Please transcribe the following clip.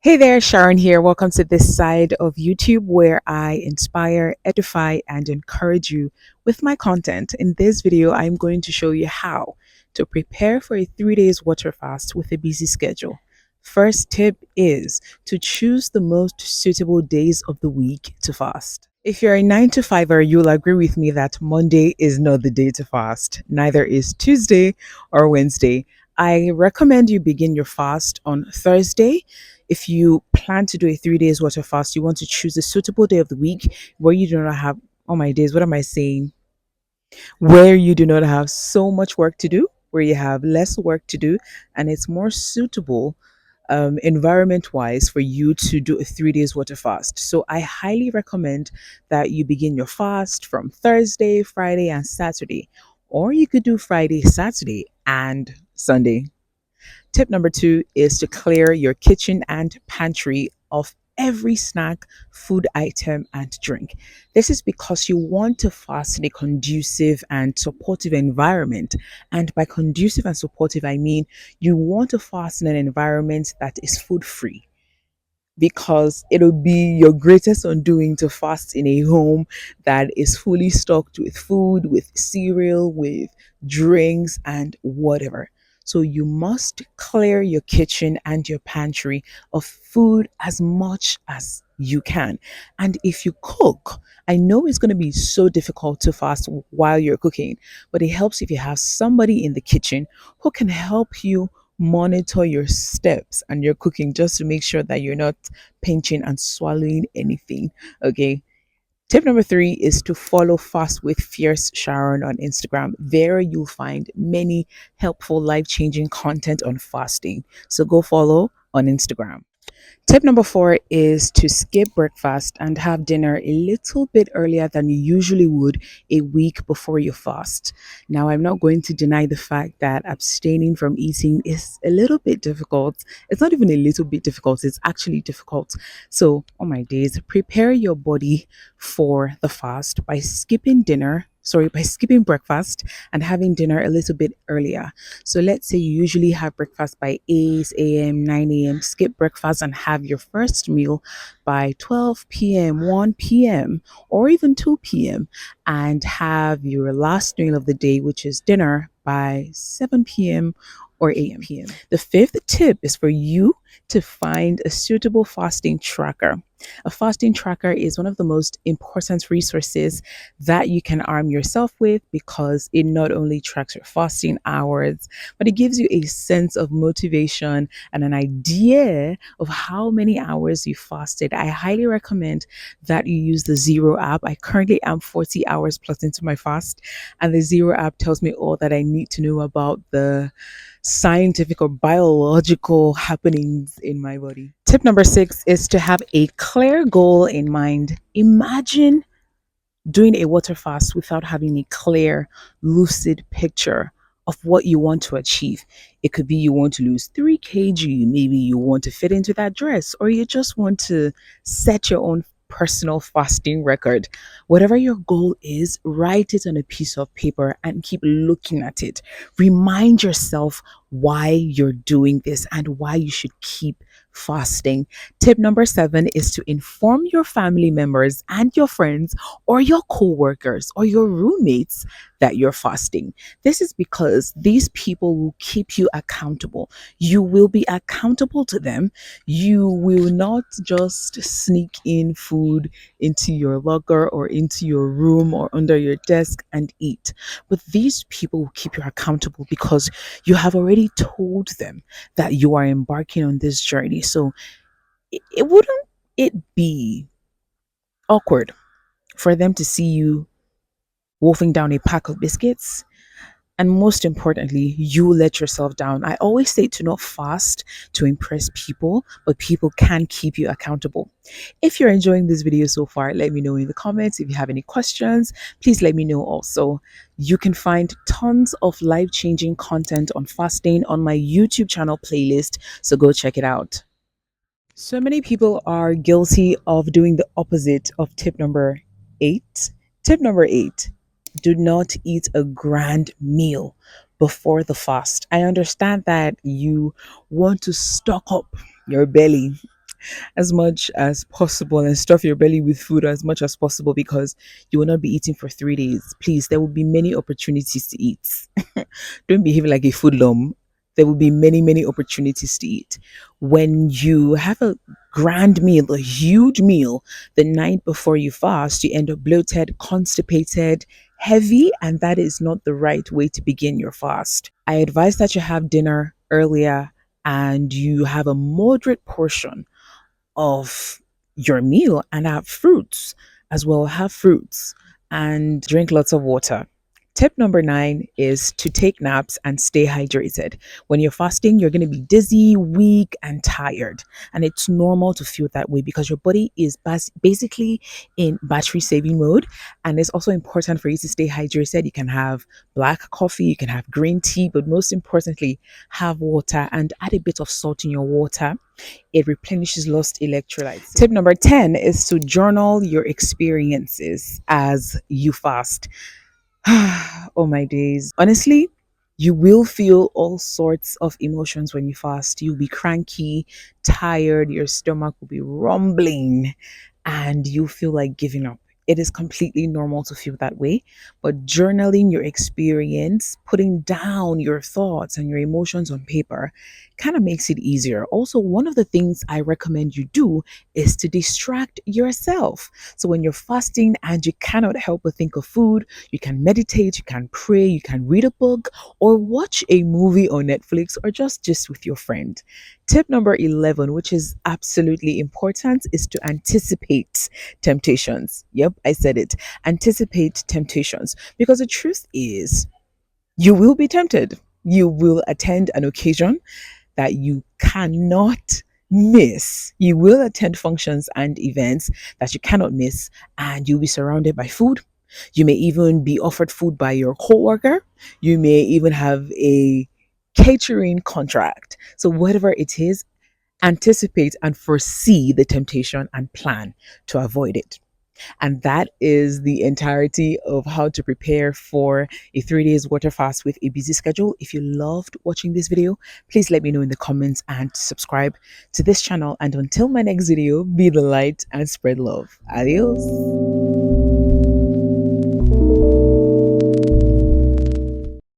Hey there, Sharon here. Welcome to this side of YouTube where I inspire, edify, and encourage you with my content. In this video, I'm going to show you how to prepare for a 3 days water fast with a busy schedule. First tip is to choose the most suitable days of the week to fast. If you're a 9 to 5er, you'll agree with me that Monday is not the day to fast, neither is Tuesday or Wednesday. I recommend you begin your fast on Thursday. If you plan to do a 3 days water fast, you want to choose a suitable day of the week where you do not have, oh my days, what am I saying? Where you do not have so much work to do, where you have less work to do, and it's more suitable environment wise for you to do a 3 days water fast. So I highly recommend that you begin your fast from Thursday, Friday, and Saturday, or you could do Friday, Saturday, and Sunday. Tip number two is to clear your kitchen and pantry of every snack, food item, and drink. This is because you want to fast in a conducive and supportive environment. And by conducive and supportive, I mean you want to fast in an environment that is food free, because it'll be your greatest undoing to fast in a home that is fully stocked with food, with cereal, with drinks, and whatever. So you must clear your kitchen and your pantry of food as much as you can. And if you cook, I know it's going to be so difficult to fast while you're cooking, but it helps if you have somebody in the kitchen who can help you monitor your steps and your cooking, just to make sure that you're not pinching and swallowing anything. Okay. Tip number three is to follow Fast with Fierce Sharon on Instagram. There you'll find many helpful, life changing content on fasting. So go follow on Instagram. Tip number four is to skip breakfast and have dinner a little bit earlier than you usually would a week before you fast. Now, I'm not going to deny the fact that abstaining from eating is a little bit difficult. It's not even a little bit difficult, it's actually difficult. So, on my days, prepare your body for the fast by skipping breakfast and having dinner a little bit earlier. So let's say you usually have breakfast by 8 a.m., 9 a.m., skip breakfast and have your first meal by 12 p.m., 1 p.m., or even 2 p.m., and have your last meal of the day, which is dinner, by 7 p.m. or 8 p.m. The fifth tip is for you to find a suitable fasting tracker. A fasting tracker is one of the most important resources that you can arm yourself with, because it not only tracks your fasting hours, but it gives you a sense of motivation and an idea of how many hours you fasted. I highly recommend that you use the Zero app. I currently am 40 hours plus into my fast, and the Zero app tells me all that I need to know about the scientific or biological happenings in my body. Tip number six is to have a clear goal in mind. Imagine doing a water fast without having a clear, lucid picture of what you want to achieve. It could be you want to lose 3 kg, maybe you want to fit into that dress, or you just want to set your own personal fasting record. Whatever your goal is, write it on a piece of paper and keep looking at it. Remind yourself why you're doing this and why you should keep fasting. Tip number seven is to inform your family members and your friends or your co-workers or your roommates that you're fasting. This is because these people will keep you accountable. You will be accountable to them. You will not just sneak in food into your locker or into your room or under your desk and eat. But these people will keep you accountable because you have already told them that you are embarking on this journey. So it wouldn't it be awkward for them to see you wolfing down a pack of biscuits? And most importantly, you let yourself down. I always say to not fast to impress people, but people can keep you accountable. If you're enjoying this video so far, let me know in the comments. If you have any questions, please let me know also. You can find tons of life-changing content on fasting on my YouTube channel playlist, so go check it out. So many people are guilty of doing the opposite of tip number eight. Tip number eight: do not eat a grand meal before the fast. I understand that you want to stock up your belly, as much as possible and stuff your belly with food as much as possible because you will not be eating for 3 days. Please, there will be many opportunities to eat. Don't behave like a foodlum. There will be many, many opportunities to eat. When you have a grand meal, a huge meal, the night before you fast, you end up bloated, constipated, heavy, and that is not the right way to begin your fast. I advise that you have dinner earlier and you have a moderate portion of your meal and have fruits as well. Have fruits and drink lots of water. Tip number 9 is to take naps and stay hydrated. When you're fasting, you're going to be dizzy, weak, and tired. And it's normal to feel that way because your body is basically in battery saving mode. And it's also important for you to stay hydrated. You can have black coffee, you can have green tea, but most importantly, have water and add a bit of salt in your water. It replenishes lost electrolytes. Tip number 10 is to journal your experiences as you fast. Oh my days. Honestly, you will feel all sorts of emotions when you fast. You'll be cranky, tired, your stomach will be rumbling, and you feel like giving up. It is completely normal to feel that way, but journaling your experience, putting down your thoughts and your emotions on paper, kind of makes it easier. Also, one of the things I recommend you do is to distract yourself. So, when you're fasting and you cannot help but think of food, you can meditate, you can pray, you can read a book, or watch a movie on Netflix, or just with your friend. Tip number 11, which is absolutely important, is to anticipate temptations. Yep, I said it. Anticipate temptations. Because the truth is, you will be tempted. You will attend an occasion that you cannot miss. You will attend functions and events that you cannot miss, and you'll be surrounded by food. You may even be offered food by your coworker. You may even have a catering contract. So, whatever it is, anticipate and foresee the temptation and plan to avoid it. And that is the entirety of how to prepare for a 3 days water fast with a busy schedule. If you loved watching this video, please let me know in the comments and subscribe to this channel. And until my next video, be the light and spread love. Adios.